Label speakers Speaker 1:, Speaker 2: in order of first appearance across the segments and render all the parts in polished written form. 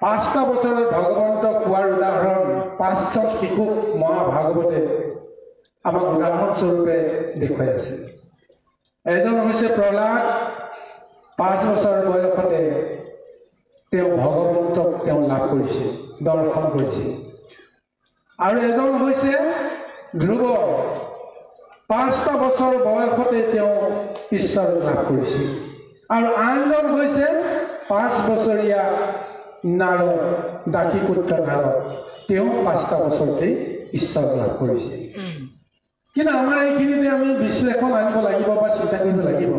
Speaker 1: 5টা বছৰত ভগৱন্তক কোৱাৰ উদাহৰণ 5জন শিশুক মহাভাগৱতে আমাক উদাহৰণ স্বৰূপে দেখুৱাই আছে। এজন হৈছে প্ৰহ্লাদ, 5 বছৰ বয়সতে তেওঁ ভগৱন্তক তেওঁ লাভ কৰিছে, দৰ্শন কৰিছে। আৰু এজন হৈছে ধ্ৰুৱ, 5টা বছৰ বয়সতে তেওঁ ঈশ্বৰক লাভ কৰিছে। আৰু আনজন হৈছে 5 বছৰীয়া নাৰদ, দাসীপুত্ৰ নাৰদ, তেওঁ 5টা বছৰতে ঈশ্বৰক লাভ কৰিছে। কিন্তু আমাৰ এইখিনিতে আমি বিশ্লেষণ আনিব লাগিব বা চিন্তা কৰিব লাগিব,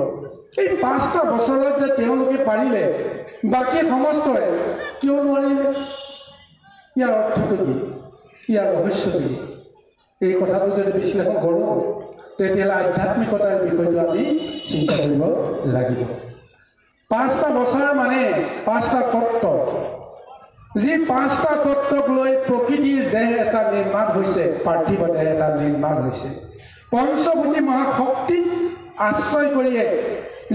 Speaker 1: এই 5টা বছৰত যে তেওঁলোকে পাৰিলে, বাকী সমস্তই কিয় নোৱাৰিলে? ইয়াৰ অৰ্থটো কি? ইয়াৰ ৰহস্যটো কি? এই কথাটো যদি বিশ্লেষণ কৰোঁ, তেতিয়াহ'লে আধ্যাত্মিকতাৰ বিষয়টো আমি চিন্তা কৰিব লাগিব। 5টা বছৰ মানে 5টা তত্ত্ব, যি 5টা তত্ত্বক লৈ প্ৰকৃতিৰ দেহ এটা নিৰ্মাণ হৈছে, পাৰ্থিৱ দেহ এটা নিৰ্মাণ হৈছে। পঞ্চভূতি মহাশক্তিক আশ্ৰয় কৰিয়ে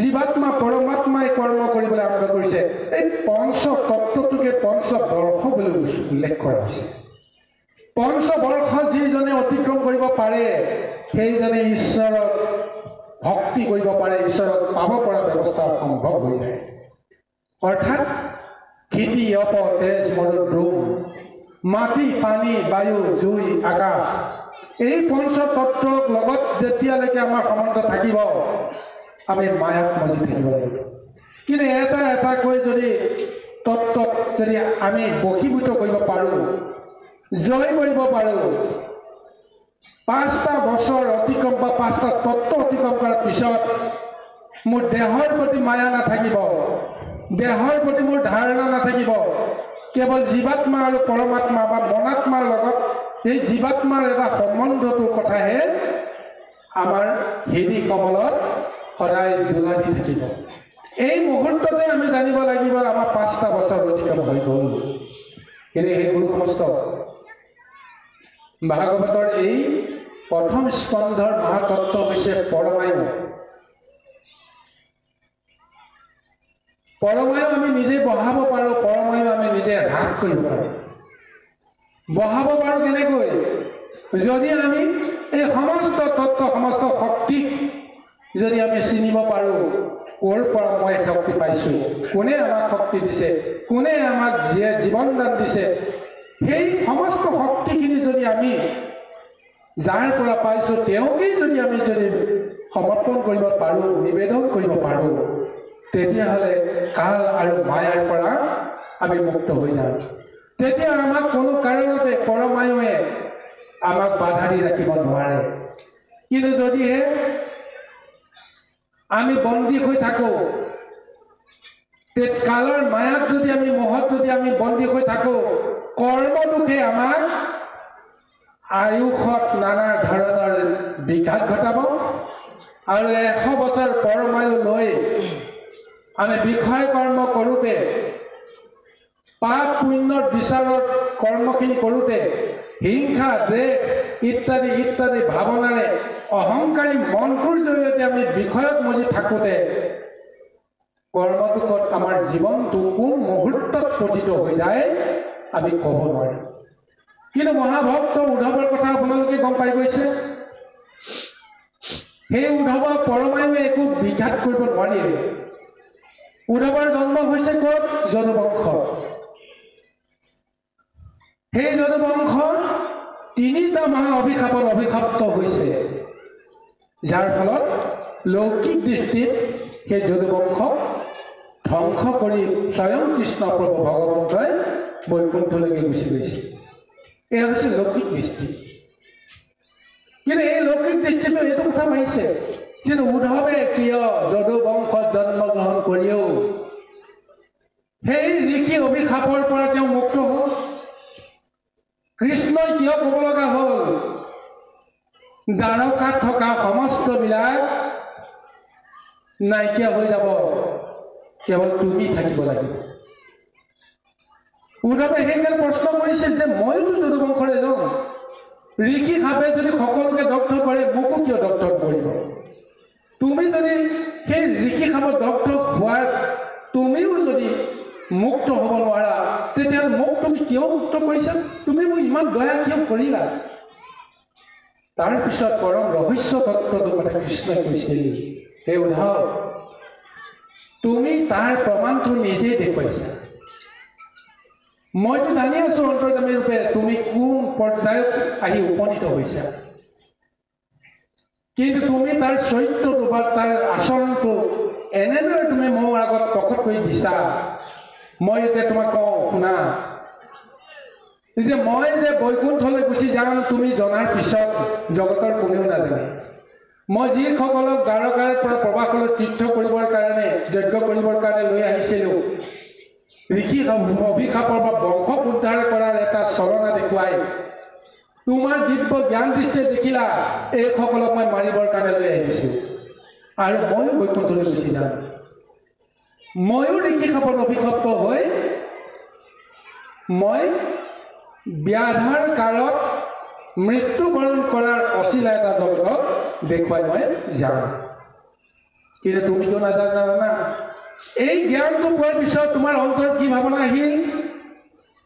Speaker 1: জীৱাত্মা পৰমাত্মাই কৰ্ম কৰিবলৈ আৰম্ভ কৰিছে। এই পঞ্চ তত্ত্বটোকে পঞ্চবৰ্ষ বুলি উল্লেখ কৰা হৈছে। পঞ্চবৰ্ষ যিজনে অতিক্ৰম কৰিব পাৰে, সেইজনে ঈশ্বৰক ভক্তি কৰিব পাৰে, ঈশ্বৰক পাব পৰা ব্যৱস্থা সম্ভৱ হৈ যায়। অৰ্থাৎ ক্ষিতি, অপ, তেজ, মৰুদ, দ্ৰোণ, মাটি, পানী, বায়ু, জুই, আকাশ, এই পঞ্চতত্ত্বৰ লগত যেতিয়ালৈকে আমাৰ সম্বন্ধ থাকিব, আমি মায়াত মজি থাকিব লাগিব। কিন্তু এটা এটাকৈ যদি তত্ত্বক যদি আমি বশীভূত কৰিব পাৰোঁ, জয় কৰিব পাৰোঁ, 5টা বছৰ অতিক্ৰম বা 5টা তত্ত্ব অতিক্ৰম কৰাৰ পিছত মোৰ দেহৰ প্ৰতি মায়া নাথাকিব, দেহৰ প্ৰতি মোৰ ধাৰণা নাথাকিব, কেৱল জীৱাত্মা আৰু পৰমাত্মা বা মনাত্মাৰ লগত এই জীৱাত্মাৰ এটা সম্বন্ধটোৰ কথাহে আমাৰ হৃদয় কমলত সদায় দোলা দি থাকিব। এই মুহূৰ্ততে আমি জানিব লাগিব আমাৰ 5টা বছৰ অতিক্ৰম হৈ গ'ল। কিন্তু সেই গুৰু সমস্ত ভাগৱতৰ এই প্ৰথম স্কন্ধৰ মহাতত্ত্ব হৈছে পৰমায়ু। পৰমায়ু আমি নিজে বঢ়াব পাৰোঁ, পৰমায়ু আমি নিজে হ্ৰাস কৰিব পাৰোঁ। বঢ়াব পাৰোঁ কেনেকৈ? যদি আমি এই সমস্ত তত্ত্ব, সমস্ত শক্তিক যদি আমি চিনিব পাৰোঁ, ক'ৰ পৰা মই শক্তি পাইছোঁ, কোনে আমাক শক্তি দিছে, কোনে আমাক জীৱন দান দিছে, সেই সমস্ত শক্তিখিনি যদি আমি যাৰ পৰা পাইছোঁ তেওঁকেই যদি আমি সমৰ্পণ কৰিব পাৰোঁ, নিবেদন কৰিব পাৰোঁ, তেতিয়াহ'লে কাল আৰু মায়াৰ পৰা আমি মুক্ত হৈ যাম। তেতিয়া আমাক কোনো কাৰণতে পৰমায়ুৱে আমাক বাধা দি ৰাখিব নোৱাৰে। কিন্তু যদিহে আমি বন্দী হৈ থাকোঁ, কালৰ মায়াত যদি আমি মোহত যদি আমি বন্দী হৈ থাকোঁ, কৰ্মদোষে আমাক আয়ুষত নানা ধৰণৰ বিঘাত ঘটাব। আৰু 100 বছৰ পৰমায়ু লৈ আমি বিষয় কৰ্ম কৰোঁতে, পাপ পুণ্যৰ বিচাৰত কৰ্মখিনি কৰোঁতে, হিংসা, দ্বেষ ইত্যাদি ইত্যাদি ভাৱনাৰে অহংকাৰী মনটোৰ জৰিয়তে আমি বিষয়ত মজি থাকোঁতে কৰ্মদোষত আমাৰ জীৱনটো কোন মুহূৰ্তত পতিত হৈ যায় আমি ক'ব নোৱাৰিম। কিন্তু মহাভক্ত উদ্ধৱৰ কথা আপোনালোকে গম পাই গৈছে। সেই উদ্ধৱৰ পৰমায়ুৱে একো বিঘাত কৰিব নোৱাৰিলে। উদ্ধৱৰ জন্ম হৈছে ক'ত? যদুবংশ। সেই যদুবংশ 3টা মহা অভিশাপত অভিশপ্ত হৈছে, যাৰ ফলত লৌকিক দৃষ্টিত সেই যদুবংশক ধ্বংস কৰি স্বয়ং কৃষ্ণ প্ৰভু ভগৱন্তই বৈকুণ্ঠলৈকে গুচি গৈছে। এয়া হৈছে লৌকিক দৃষ্টি। কিন্তু এই লৌকিক দৃষ্টিটো এইটো কথা ভাবিছে যে উদ্ধৱে কিয় যদুবংশত জন্মগ্ৰহণ কৰিও সেই ঋষি অভিশাপৰ পৰা তেওঁ মুক্ত হ'ল? কৃষ্ণই কিয় ক'ব লগা হ'ল দ্বাৰকাত থকা সমস্তবিলাক নাইকিয়া হৈ যাব, কেৱল তুমি থাকিব লাগিব? উদ্ধৱে সেইকাৰণে প্ৰশ্ন কৰিছে যে মইতো যদুবংশৰ এজন, ঋষি সাপে যদি সকলোকে দগ্ধ কৰে, মোকো কিয় দগ্ধ কৰিব? তুমি যদি সেই ঋষি সাপত দগ্ধ হোৱাৰ তুমিও যদি মুক্ত হ'ব নোৱাৰা তেতিয়াহ'লে মোক তুমি কিয় মুক্ত কৰিছা? তুমি মোক ইমান দয়া কিয় কৰিলা? তাৰপিছত পৰম ৰহস্য তত্ত্বটো কথা কৃষ্ণই কৈছিল, হে উদ্ধৱ, তুমি তাৰ প্ৰমাণটো নিজেই দেখুৱাইছা। মইতো জানি আছো অন্তৰ্যামী ৰূপে তুমি কোন পৰ্যায়ত আহি উপনীত হৈছা, কিন্তু তুমি তাৰ চৰিত্ৰটো বা তাৰ আচৰণটো এনেদৰে তুমি মোৰ আগত প্ৰকট কৰি দিছা। মই এতিয়া তোমাক কওঁ, শুনা, যে মই যে বৈকুণ্ঠলৈ গুচি যাম তুমি জনাৰ পিছত জগতৰ কোনেও নাজানে। মই যিসকলক দ্বাৰকাৰে পৰা প্ৰবাসলৈ তীৰ্থ কৰিবৰ কাৰণে, যজ্ঞ কৰিবৰ কাৰণে লৈ আহিছিলোঁ, ঋষি অভিশাপৰ বা বংশ উদ্ধাৰ কৰাৰ এটা চলনা দেখুৱাই তোমাৰ দিব্য জ্ঞান দৃষ্টিৰে দেখিলা এইসকলক মই মাৰিবৰ কাৰণে লৈ আহিছোঁ, আৰু ময়ো বৈকুণ্ঠলৈ গুচি যাম। ময়ো ঋষিশাপত অভিশপ্ত হৈ মই ব্যাধাৰ কালত মৃত্যুবৰণ কৰাৰ অচিলা এটা জগতক দেখুৱাই মই যাম। কিন্তু তুমিতো নাজানা। এই জ্ঞানটো পোৱাৰ পিছত তোমাৰ অন্তৰত কি ভাৱনা আহিল?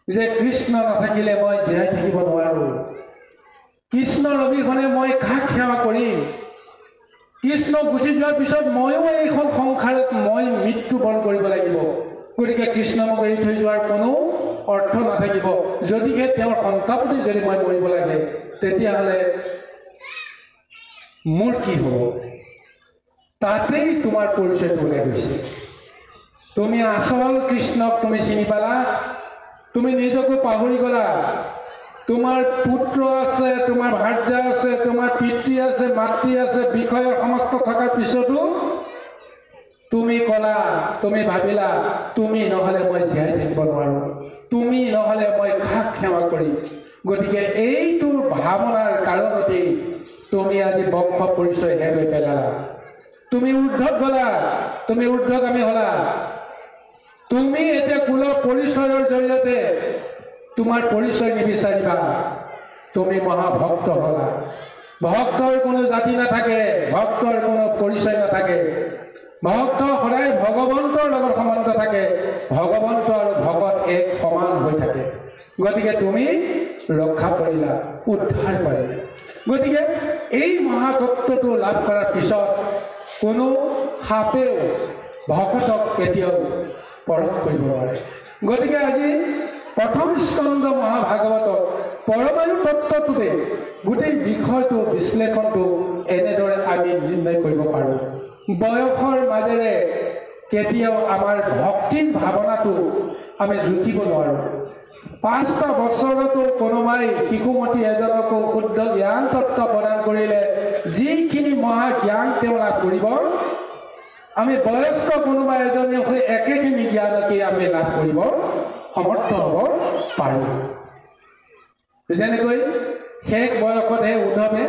Speaker 1: যে কৃষ্ণ নাথাকিলে মই জীয়াই থাকিব নোৱাৰোঁ, কৃষ্ণৰ অবিহনে মই কাক সেৱা কৰিম? কৃষ্ণ গুচি যোৱাৰ পিছত ময়ো এইখন সংসাৰত মই মৃত্যুবৰণ কৰিব লাগিব। গতিকে কৃষ্ণ মোক এৰি থৈ যোৱাৰ কোনো অৰ্থ নাথাকিব। যদিহে তেওঁৰ সন্তাপতে যদি মই মৰিব লাগে তেতিয়াহ'লে মোৰ কি হ'ব? তাতেই তোমাৰ পৰিচয়টো ওলাই গৈছে। তুমি আচল কৃষ্ণক তুমি চিনি পালা, তুমি নিজকো পাহৰি গলা। তোমাৰ পুত্ৰ আছে, তোমাৰ ভাৰ্যা আছে, তোমাৰ পিতৃ আছে, মাতৃ আছে, বিষয়ৰ সমস্ত থকাৰ পিছতো তুমি কলা, তুমি ভাবিলা তুমি নহ'লে মই জীয়াই থাকিব নোৱাৰোঁ, তুমি নহ'লে মই কাক সেৱা কৰিম। গতিকে এইটোৰ ভাৱনাৰ কাৰণতেই তুমি আজি বংশ পৰিচয় হেৰুৱাই পেলালা। তুমি ঊৰ্ধত গলা, তুমি ঊৰ্ধগামী হলা। তুমি এতিয়া কুলৰ পৰিচয়ৰ জৰিয়তে তোমাৰ পৰিচয় নিবিচাৰিবা, তুমি মহাভক্ত হলা। ভক্তৰ কোনো জাতি নাথাকে, ভক্তৰ কোনো পৰিচয় নাথাকে। ভক্ত সদায় ভগৱন্তৰ লগত সম্বন্ধ থাকে, ভগৱন্ত আৰু ভকত এক সমান হৈ থাকে। গতিকে তুমি ৰক্ষা কৰিলা, উদ্ধাৰ কৰিলা। গতিকে এই মহাতত্ত্বটো লাভ কৰাৰ পিছত কোনো সাপেও ভকতক কেতিয়াও পৰখ কৰিব নোৱাৰে। গতিকে আজি প্ৰথম স্কন্ধ মহাভাগৱতত পৰমায়ু তত্ত্বটোতে গোটেই বিষয়টো বিশ্লেষণটো এনেদৰে আমি নিৰ্ণয় কৰিব পাৰোঁ। বয়সৰ মাজেৰে কেতিয়াও আমাৰ ভক্তিৰ ভাৱনাটো আমি জুখিব নোৱাৰোঁ। 5টা বছৰতো কোনোবাই শিশুমতী এজনকো শুদ্ধ জ্ঞান তত্ত্ব প্ৰদান কৰিলে যিখিনি মহা জ্ঞান তেওঁ লাভ কৰিব, আমি বয়স্ক কোনোবা এজনে হৈ একেখিনি জ্ঞানকে আমি লাভ কৰিব সমৰ্থ হ'ব পাৰোঁ। যেনেকৈ শেষ বয়সতহে উদ্ধৱে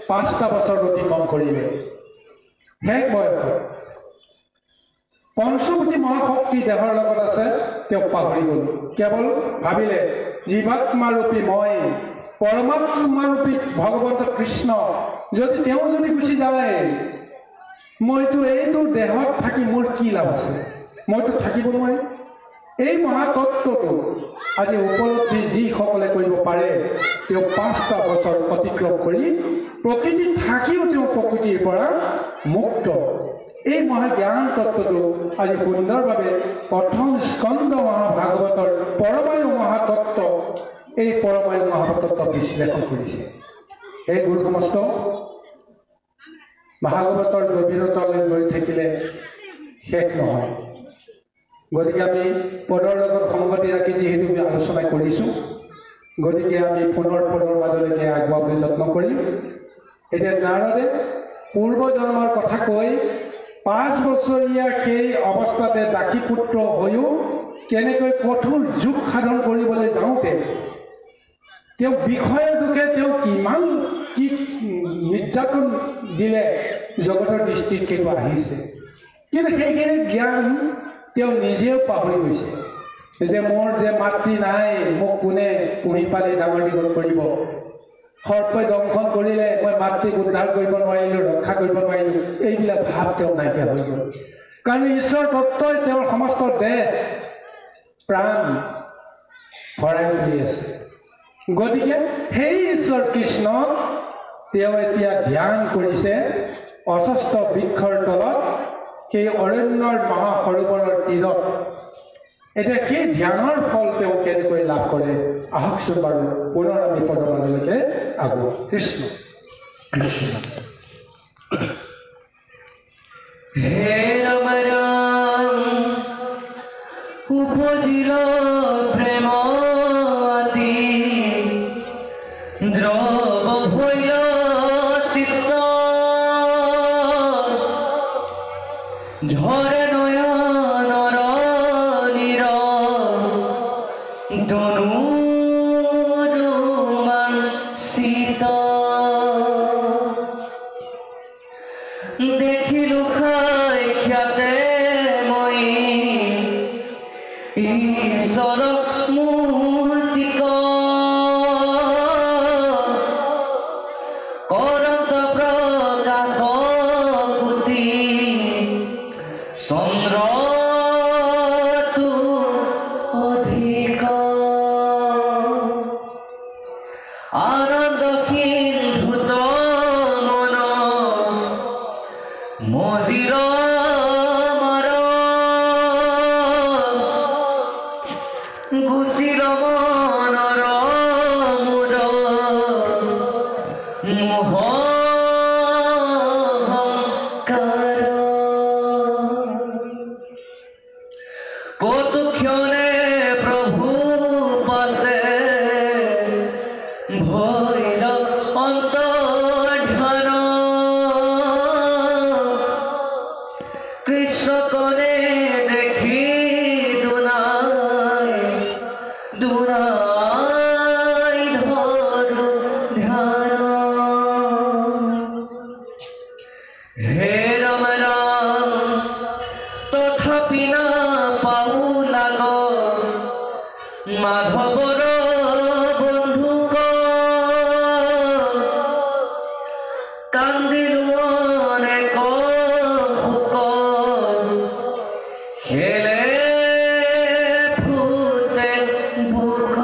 Speaker 1: 5টা বছৰ অতিক্ৰম কৰিলে। শেষ বয়সত পঞ্চভূতি মহাশক্তি দেহৰ লগত আছে, তেওঁ পাহৰি গ'ল। কেৱল ভাবিলে জীৱাত্মাৰূপী মই, পৰমাত্মাৰূপী ভগৱন্ত কৃষ্ণ যদি তেওঁ যদি গুচি যায়, মইতো এইটো দেহত থাকি মোৰ কি লাভ আছে? মইতো থাকিব নোৱাৰিম। এই মহাতত্ত্বটো আজি উপলব্ধি যিসকলে কৰিব পাৰে, তেওঁ 5টা বছৰ অতিক্ৰম কৰি প্ৰকৃতি থাকিও তেওঁ প্ৰকৃতিৰ পৰা মুক্ত। এই মহাজ্ঞান তত্ত্বটো আজি সুন্দৰভাৱে প্ৰথম স্কন্ধ মহাভাগৱতৰ পৰমায়ু মহাতত্ত্ব, এই পৰমায়ু মহাতত্ত্ব বিশ্লেষণ কৰিছে। এই গুৰু সমস্ত ভাগৱতৰ গভীৰতালৈ গৈ থাকিলে শেষ নহয়। গতিকে আমি পদৰ লগত সংগতি ৰাখি যিহেতু আলোচনা কৰিছোঁ, গতিকে আমি পুনৰ পদৰ মাজলৈকে আগুৱাবলৈ যত্ন কৰিম। এতিয়া নাৰদে পূৰ্বজন্মৰ কথা কৈ 5 বছৰীয়া সেই অৱস্থাতে দাসী পুত্ৰ হৈও কেনেকৈ কঠোৰ যোগ সাধন কৰিবলৈ যাওঁতে তেওঁ বিষয়ৰ দুখে তেওঁ কিমান কি নিৰ্যাতন দিলে জগতৰ দৃষ্টিত সেইটো আহিছে। কিন্তু সেইখিনি জ্ঞান তেওঁ নিজেও পাহৰি গৈছে যে মোৰ যে মাতৃ নাই, মোক কোনে পুহি পালি ডাঙৰ দীঘল কৰিব? সৰ্পই দংশন কৰিলে মই মাতৃক উদ্ধাৰ কৰিব নোৱাৰিলোঁ, ৰক্ষা কৰিব নোৱাৰিলোঁ, এইবিলাক ভাৱ তেওঁ নাইকিয়া হৈ গ'ল। কাৰণ ঈশ্বৰ তত্ত্বই তেওঁৰ সমস্ত দেহ প্ৰাণ ভৰাই তুলি আছে। গতিকে সেই ঈশ্বৰ কৃষ্ণক তেওঁ এতিয়া ধ্যান কৰিছে অস্বস্থ বৃক্ষৰ তলত, সেই অৰণ্যৰ মহাসৰোবৰৰ তীৰত। এতিয়া সেই ধ্যানৰ ফল তেওঁ কেনেকৈ লাভ কৰে, আহকচোন বাৰু পুনৰ আমি পদমানলৈকে আগুৱাওঁ। কৃষ্ণ কৃষ্ণ।
Speaker 2: হে ৰাম ৰাম উপজিল প্ৰেম আদি, দ্ৰৱ ভৈল চিত্ত, ঝৰে নয়নৰ নীৰ তনুমান শীত, দেখিলো সাক্ষাতে মই ঈশ্বৰ মূৰ্তিক, কৰন্ত প্ৰকাশ কোটি চন্দ্ৰতু অধিক, আনন্দ সিন্ধুত মন মজিৰ মাৰ, গুচিৰ মনৰ মূৰ মোহ অহংকাৰ, কত ক্ষণে প্ৰভু পাছে ভৈল অন্তৰ্ধান, কৃষ্ণ কনে দেখি দুনাই দুনাই ধৰো ধ্যান। হে ৰাম ৰাম তথাপি না পাও লাগ, মাধৱৰ বন্ধুক কান্দিলো অনেক শোক, খেলে ফুটে বুক,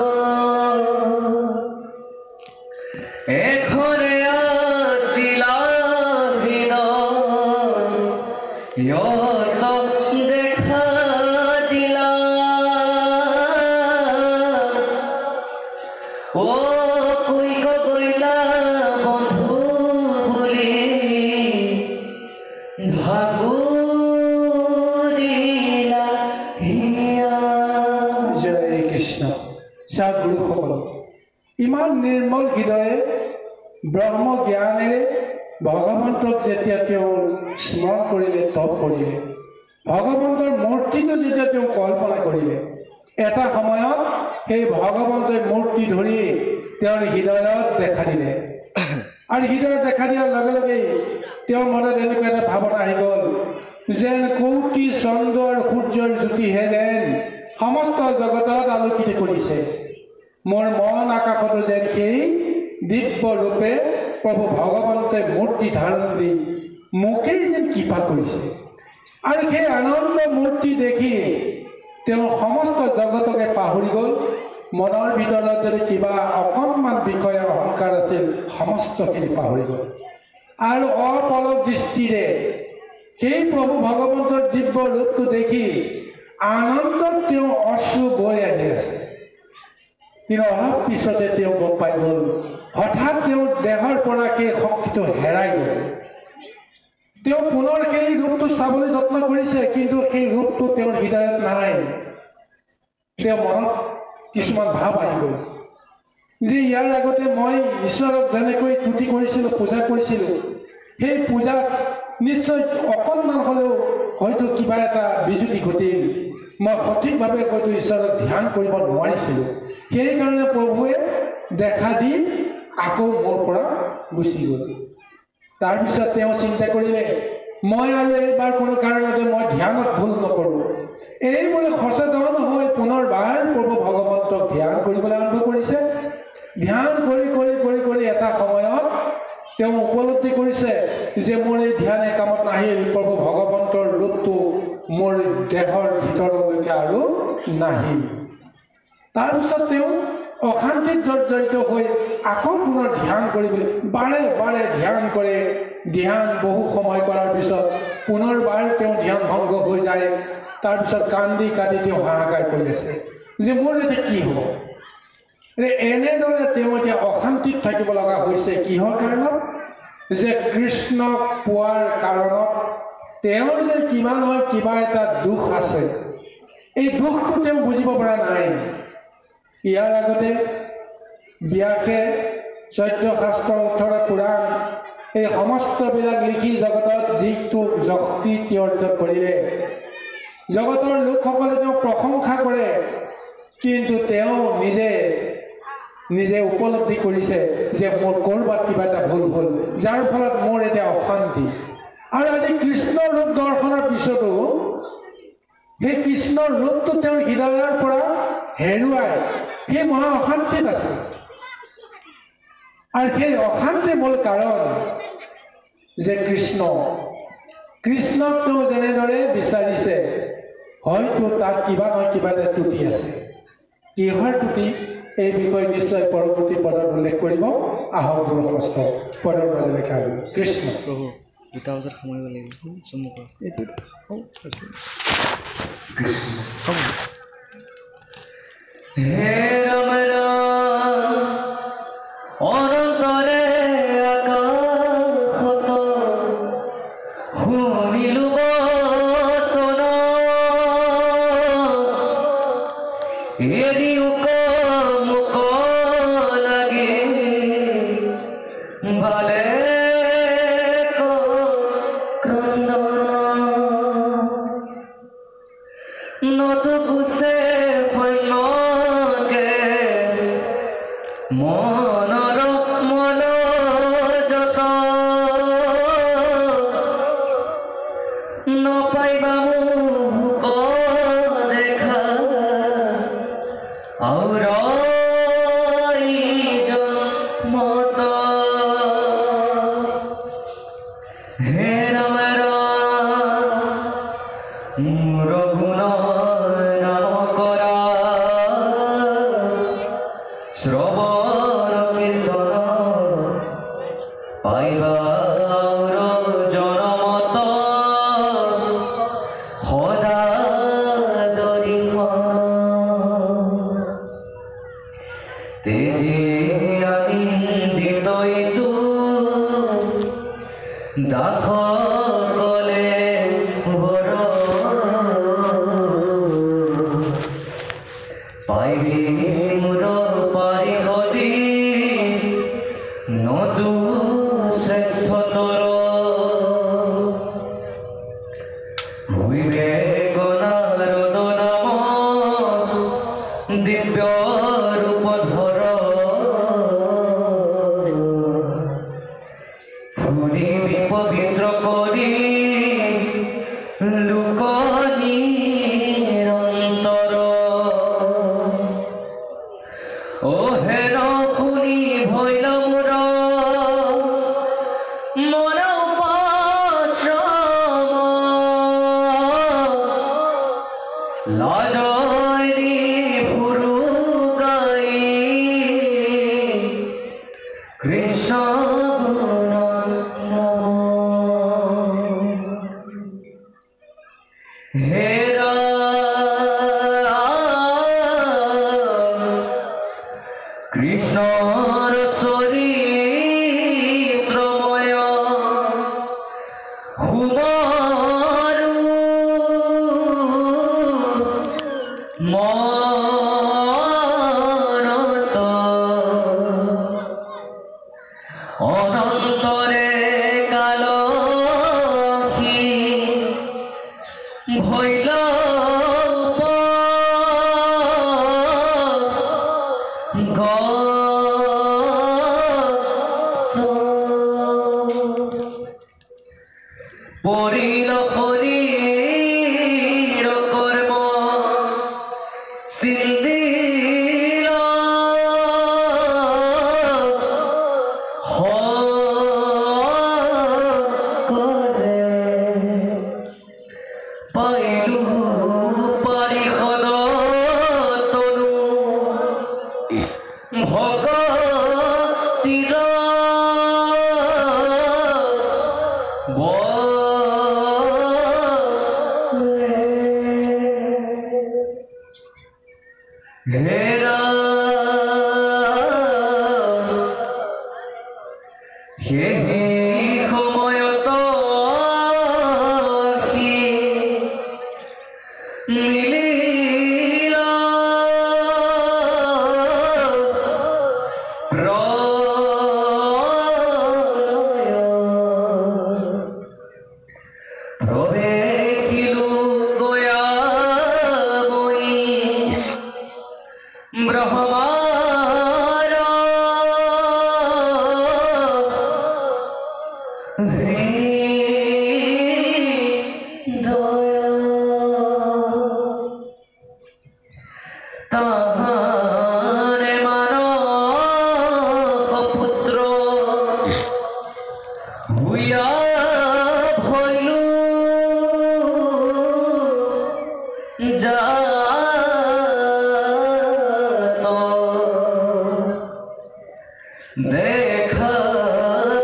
Speaker 2: এখনে আছিলা হৃদয়ত দেখা দিলা, ও কই গইলা বন্ধু বুলি ভাগুৰিলা হিয়া।
Speaker 1: জয় কৃষ্ণ। চাওক গুৰুসকল, ইমান নিৰ্মল হৃদয়ে ব্ৰহ্ম জ্ঞানেৰে ভগৱন্তক যেতিয়া তেওঁ স্মৰণ কৰিলে, তপ কৰিলে, ভগৱন্তৰ মূৰ্তিটো যেতিয়া তেওঁ কল্পনা কৰিলে, এটা সময়ত সেই ভগৱন্তই মূৰ্তি ধৰি তেওঁৰ হৃদয়ত দেখা দিলে। আৰু হৃদয়ত দেখা দিয়াৰ লগে লগেই তেওঁৰ মনত এনেকুৱা এটা ভাৱনা আহি গ'ল, যেন কৌটি চন্দ্ৰ আৰু সূৰ্যৰ জ্যোতিহে যেন সমস্ত জগতত আলোকিত কৰিছে। মোৰ মন আকাশতো যেন সেই দিব্য ৰূপে প্ৰভু ভগৱন্তে মূৰ্তি ধাৰণ দি মোকেই যেন কৃপা কৰিছে। আৰু সেই আনন্দ মূৰ্তি দেখি তেওঁ সমস্ত জগতকে পাহৰি গ'ল। মনৰ ভিতৰত যদি কিবা অকণমান বিষয়ৰ অহংকাৰ আছিল, সমস্তখিনি পাহৰি গ'ল। আৰু অপলক দৃষ্টিৰে সেই প্ৰভু ভগৱন্তৰ দিব্য ৰূপটো দেখি আনন্দত তেওঁ অশ্ৰু বৈ আহি আছে। কিন্তু অলপ পিছতে তেওঁ গম পাই গ'ল, হঠাৎ তেওঁৰ দেহৰ পৰা সেই শক্তিটো হেৰাই গ'ল। তেওঁ পুনৰ সেই ৰূপটো চাবলৈ যত্ন কৰিছে, কিন্তু সেই ৰূপটো তেওঁৰ হৃদয়ত নাই। তেওঁ মনত কিছুমান ভাৱ আহি গ'ল যে ইয়াৰ আগতে মই ঈশ্বৰক যেনেকৈ তুতি কৰিছিলোঁ, পূজা কৰিছিলোঁ, সেই পূজাত নিশ্চয় অকণমান হ'লেও হয়তো কিবা এটা বিজুতি ঘটিল। মই সঠিকভাৱে হয়তো ঈশ্বৰক ধ্যান কৰিব নোৱাৰিছিলোঁ। সেইকাৰণে প্ৰভুৱে দেখা দি আকৌ মোৰ পৰা গুচি গ'ল। তাৰপিছত তেওঁ চিন্তা কৰিলে, মই আৰু এইবাৰ কোনো কাৰণতে মই ধ্যানত ভুল নকৰোঁ। এইবোৰে সচেতন হৈ পুনৰবাৰ প্ৰভু ভগৱন্তক ধ্যান কৰিবলৈ আৰম্ভ কৰিছে। ধ্যান কৰি কৰি কৰি কৰি এটা সময়ত তেওঁ উপলব্ধি কৰিছে যে মোৰ এই ধ্যানে কামত নাহিল, প্ৰভু ভগৱন্তৰ ৰূপটো মোৰ দেহৰ ভিতৰলৈকে আৰু নাহিল। তাৰপিছত তেওঁ অশান্তিত জৰ্জৰিত হৈ আকৌ পুনৰ ধ্যান কৰিবলৈ বাৰে বাৰে ধ্যান কৰে। ধ্যান বহু সময় কৰাৰ পিছত পুনৰবাৰ তেওঁ ধ্যান ভংগ হৈ যায়। তাৰপিছত কান্দি কান্দি তেওঁ হাহাকাৰ কৰি আছে যে মোৰ এতিয়া কি হ'ব। এনেদৰে তেওঁ এতিয়া অশান্তিত থাকিব লগা হৈছে। কিহৰ কাৰণত? যে কৃষ্ণক পোৱাৰ কাৰণত তেওঁৰ যে কিমান হয় কিবা এটা দুখ আছে, এই দুখটো তেওঁ বুজিব পৰা নাই। ইয়াৰ আগতে ব্যাসে 14 শাস্ত্ৰ 18 পুৰাণ এই সমস্তবিলাক লিখি জগতত যিটো শক্তি অৰ্জন কৰিলে, জগতৰ লোকসকলে তেওঁ প্ৰশংসা কৰে, কিন্তু তেওঁ নিজে উপলব্ধি কৰিছে যে মোৰ ক'ৰবাত কিবা এটা ভুল হ'ল, যাৰ ফলত মোৰ এতিয়া অশান্তি। আৰু আজি কৃষ্ণৰ ৰূপ দৰ্শনৰ পিছতো সেই কৃষ্ণৰ ৰূপটো তেওঁৰ হৃদয়ৰ পৰা হেৰুৱাই সেই মহা অশান্তিত আছে। আৰু সেই অশান্তিৰ মূল কাৰণ যে কৃষ্ণক তেওঁ যেনেদৰে বিচাৰিছে, হয়তো তাত কিবা নহয় কিবা এটা ত্ৰুটি আছে। কিহৰ ত্ৰুটি এই বিষয়ে নিশ্চয় পৰৱৰ্তী পদত উল্লেখ কৰিব। আহক গুৰু সমস্ত পদৰ মাজে লেখা কৃষ্ণ
Speaker 3: প্ৰভু 2টা বজাত সামৰিব লাগিব।
Speaker 2: হে ৰাম ৰাম অনন্তৰে আকাশত শুনিলো বচন, এৰি মোক লাগে ভালে নতু গুছে ফন্যকে মনৰ মন যত নপাইবা মোক দেখা আউৰ মত। হে ৰাম ৰাম মোৰ গুণ নাম কৰা শ্ৰৱণ কীৰ্তন পাইবা জনমত সদা দৰিমন তেজে আনিন্দিত ইটো দাস গলে বৰ পাইবি মোৰ পাৰি গদি নতু শ্ৰেষ্ঠতৰ ভুইবে গণাৰদ নাম দিব্য ৰূপ ধৰ ফুৰিবি পবিত্ৰ কৰি লোক নিৰন্তৰ। ও হেন শুনি ভৈল মোৰ মন উপাশ্ৰম, লাজৰি ফুৰু গাই কৃষ্ণ গুণ নাম। হে কৃষ্ণৰ চৰিত্ৰময় সুমাৰু মনত অনন্তৰে কালহি ভৈল পৰিল শৰীৰ কৰ্ম চিন্তিল কৰে পাইল সেই সময়ত সি মিলিল প্রবেশিলো গয়া মই ব্রহ্মার তাহারে মানস পুত্র হুইয়া ভইলু যাত দেখা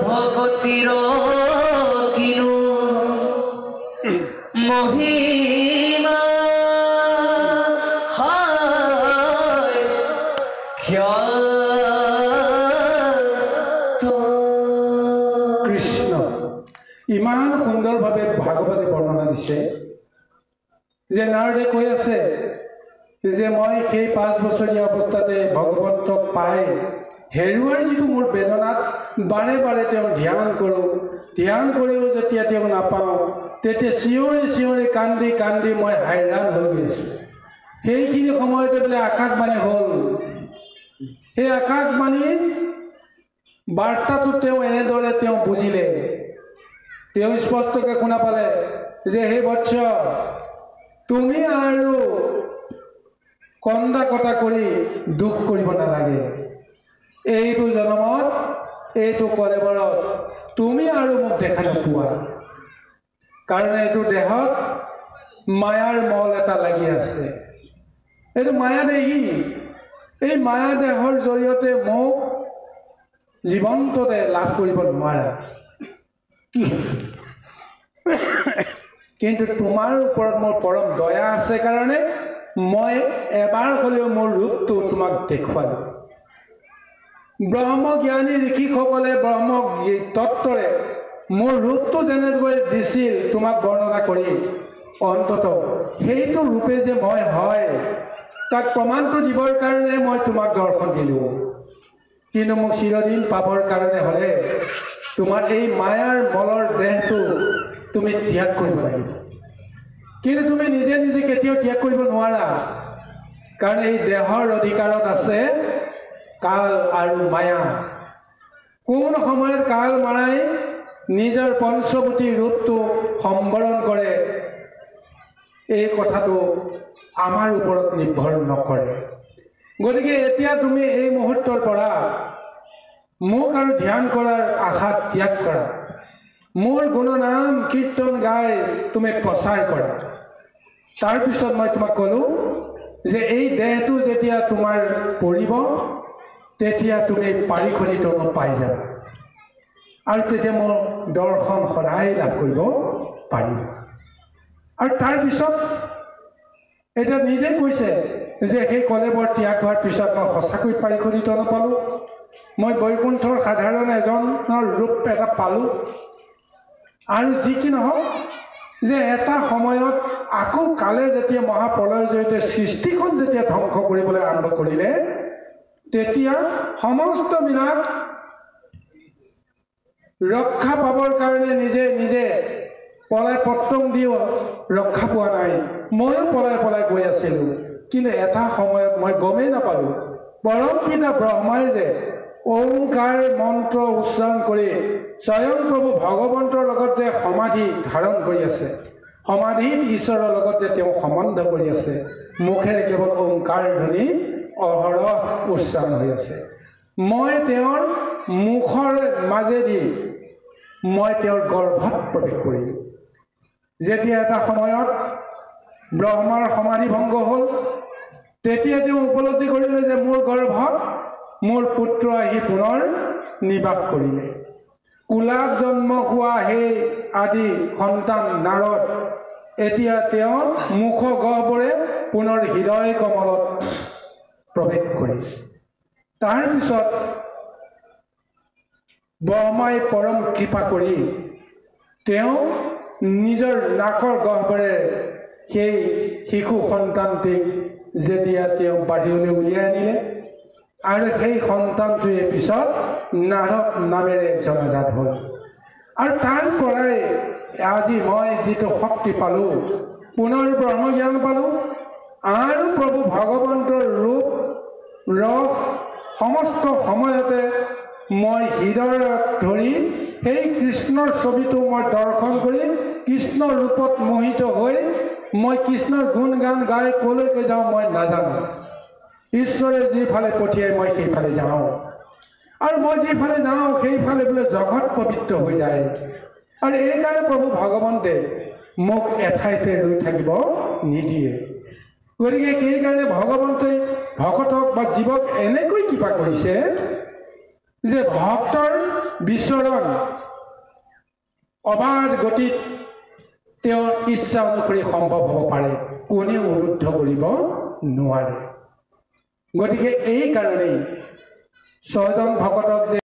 Speaker 2: ভগতির কিনু মহিমা হায় খ্যাত
Speaker 1: কৃষ্ণ ইমান সুন্দৰভাৱে ভাগৱতে বৰ্ণনা দিছে যে নাৰদে কৈ আছে যে মই সেই 5 বছৰীয়া অৱস্থাতে ভগৱন্তক পাই হেৰুৱাৰ যিটো মোৰ বেদনাত বাৰে বাৰে তেওঁ ধ্যান কৰোঁ ধ্যান কৰিও যেতিয়া তেওঁ নাপাওঁ তেতিয়া চিঞৰি চিঞৰি কান্দি কান্দি মই হাইৰাণ হৈ গৈছোঁ সেইখিনি সময়তে বোলে আকাশবাণী হ'ল সেই আকাশবাণীৰ বাৰ্তাটো তেওঁ এনেদৰে তেওঁ বুজিলে তেওঁ স্পষ্টকৈ শুনা পালে যে হে বৎস তুমি আৰু কন্দা কটা কৰি দুখ কৰিব নালাগে এইটো জনমত এইটো কলেবৰত তুমি আৰু মোক দেখা নোপোৱা কাৰণ এইটো দেহত মায়াৰ মল এটা লাগি আছে এইটো মায়া দেহী এই মায়া দেহৰ জৰিয়তে মোক জীৱন্ততে লাভ কৰিব নোৱাৰা কিন্তু তোমাৰ ওপৰত মোৰ পৰম দয়া আছে কাৰণে মই এবাৰ হ'লেও মোৰ ৰূপটো তোমাক দেখুৱালোঁ ব্ৰহ্মজ্ঞানী ঋষিসকলে ব্ৰহ্ম তত্ত্বৰে মোৰ ৰূপটো যেনেদৰে দিছিল তোমাক বৰ্ণনা কৰি অন্ততঃ সেইটো ৰূপে যে মই হয় তাক প্ৰমাণটো দিবৰ কাৰণে মই তোমাক দৰ্শন দিলোঁ কিন্তু মোক চিৰদিন পাবৰ কাৰণে হ'লে তোমাৰ এই মায়াৰ মলৰ দেহটো তুমি ত্যাগ কৰিব লাগিব কিন্তু তুমি নিজে নিজে কেতিয়াও ত্যাগ কৰিব নোৱাৰা কাৰণ এই দেহৰ অধিকাৰত আছে কাল আৰু মায়া কোন সময়ত কাল মাৰাই নিজৰ পঞ্চভূতি ৰূপটো সম্বৰণ কৰে এই কথাটো আমাৰ ওপৰত নিৰ্ভৰ নকৰে গতিকে এতিয়া তুমি এই মুহূৰ্তৰ পৰা মোক আৰু ধ্যান কৰাৰ আশা ত্যাগ কৰা মোৰ গুণনাম কীৰ্তন গাই তুমি প্ৰচাৰ কৰা তাৰপিছত মই তোমাক ক'লোঁ যে এই দেহটো যেতিয়া তোমাৰ পৰিব তেতিয়া তুমি পাৰিখনিটো পাই যাবা আৰু তেতিয়া মোৰ দৰ্শন সদায় লাভ কৰিব পাৰিবা আৰু তাৰপিছত এটা নিজে কৈছে যে সেই কলেবৰ ত্যাগ হোৱাৰ পিছত মই সঁচাকৈ পাৰিখনিটো নাপালোঁ মই বৈকুণ্ঠৰ সাধাৰণ এজনৰ ৰূপ এটা পালোঁ আৰু যি কি নহওক যে এটা সময়ত আকৌ কালে যেতিয়া মহাপ্ৰলয়ৰ জৰিয়তে সৃষ্টিখন যেতিয়া ধ্বংস কৰিবলৈ আৰম্ভ কৰিলে তেতিয়া সমস্তবিলাক ৰক্ষা পাবৰ কাৰণে নিজে নিজে পলাই পত্ৰং দিও ৰক্ষা পোৱা নাই ময়ো পলাই পলাই গৈ আছিলোঁ কিন্তু এটা সময়ত মই গমেই নাপালোঁ পৰম পিতা ব্ৰহ্মাই যে ওংকাৰ মন্ত্ৰ উচ্চাৰণ কৰি স্বয়ং প্ৰভু ভগৱন্তৰ লগত যে সমাধি ধাৰণ কৰি আছে সমাধিত ঈশ্বৰৰ লগত যে তেওঁ সম্বন্ধ কৰি আছে মুখেৰে কেৱল ওংকাৰ ধ্বনি অহৰহ উচ্চাৰণ হৈ আছে মই তেওঁৰ মুখৰ মাজেদি মই তেওঁৰ গৰ্ভত প্ৰৱেশ কৰিলোঁ যেতিয়া এটা সময়ত ব্ৰহ্মাৰ সমাধি ভংগ হ'ল তেতিয়া তেওঁ উপলব্ধি কৰিলে যে মোৰ গৰ্ভত মোৰ পুত্ৰ আহি পুনৰ নিবাস কৰিলে কুলাত জন্ম হোৱা সেই আদি সন্তান নাৰদ এতিয়া তেওঁ মুখ গহ্বৰে পুনৰ হৃদয় কমলত প্ৰৱেশ কৰিছে তাৰপিছত ব্ৰহ্মাই পৰম কৃপা কৰি তেওঁ নিজৰ নাকৰ গহ্বৰে সেই শিশু সন্তানটিক যেতিয়া তেওঁ বাহিৰলৈ উলিয়াই আনিলে আৰু সেই সন্তানটোৱে পিছত নাৰদ নামেৰে জনাজাত হ'ল আৰু তাৰ পৰাই আজি মই যিটো শক্তি পালোঁ পুনৰ ব্ৰহ্মজ্ঞান পালোঁ আৰু প্ৰভু ভগৱন্তৰ ৰূপ ৰস সমস্ত সময়তে মই হৃদয়ত ধৰি সেই কৃষ্ণৰ ছবিটো মই দৰ্শন কৰি কৃষ্ণৰ ৰূপত মোহিত হৈ মই কৃষ্ণৰ গুণ গান গাই কলৈকে যাওঁ মই নাজানো ঈশ্বৰে যিফালে পঠিয়াই মই সেইফালে যাওঁ আৰু মই যিফালে যাওঁ সেইফালে বোলে জগত পবিত্ৰ হৈ যায় আৰু এইকাৰণে প্ৰভু ভগৱন্তে মোক এঠাইতে ৰৈ থাকিব নিদিয়ে গতিকে সেইকাৰণে ভগৱন্তই ভকতক বা জীৱক এনেকৈ কৃপা কৰিছে যে ভক্তৰ বিচৰণ অবাধ গতিত তেওঁৰ ইচ্ছা অনুসৰি সম্ভৱ হ'ব পাৰে কোনেও ৰুদ্ধ কৰিব নোৱাৰে গতিকে এই কাৰণেই ছয়জন ভকতক যে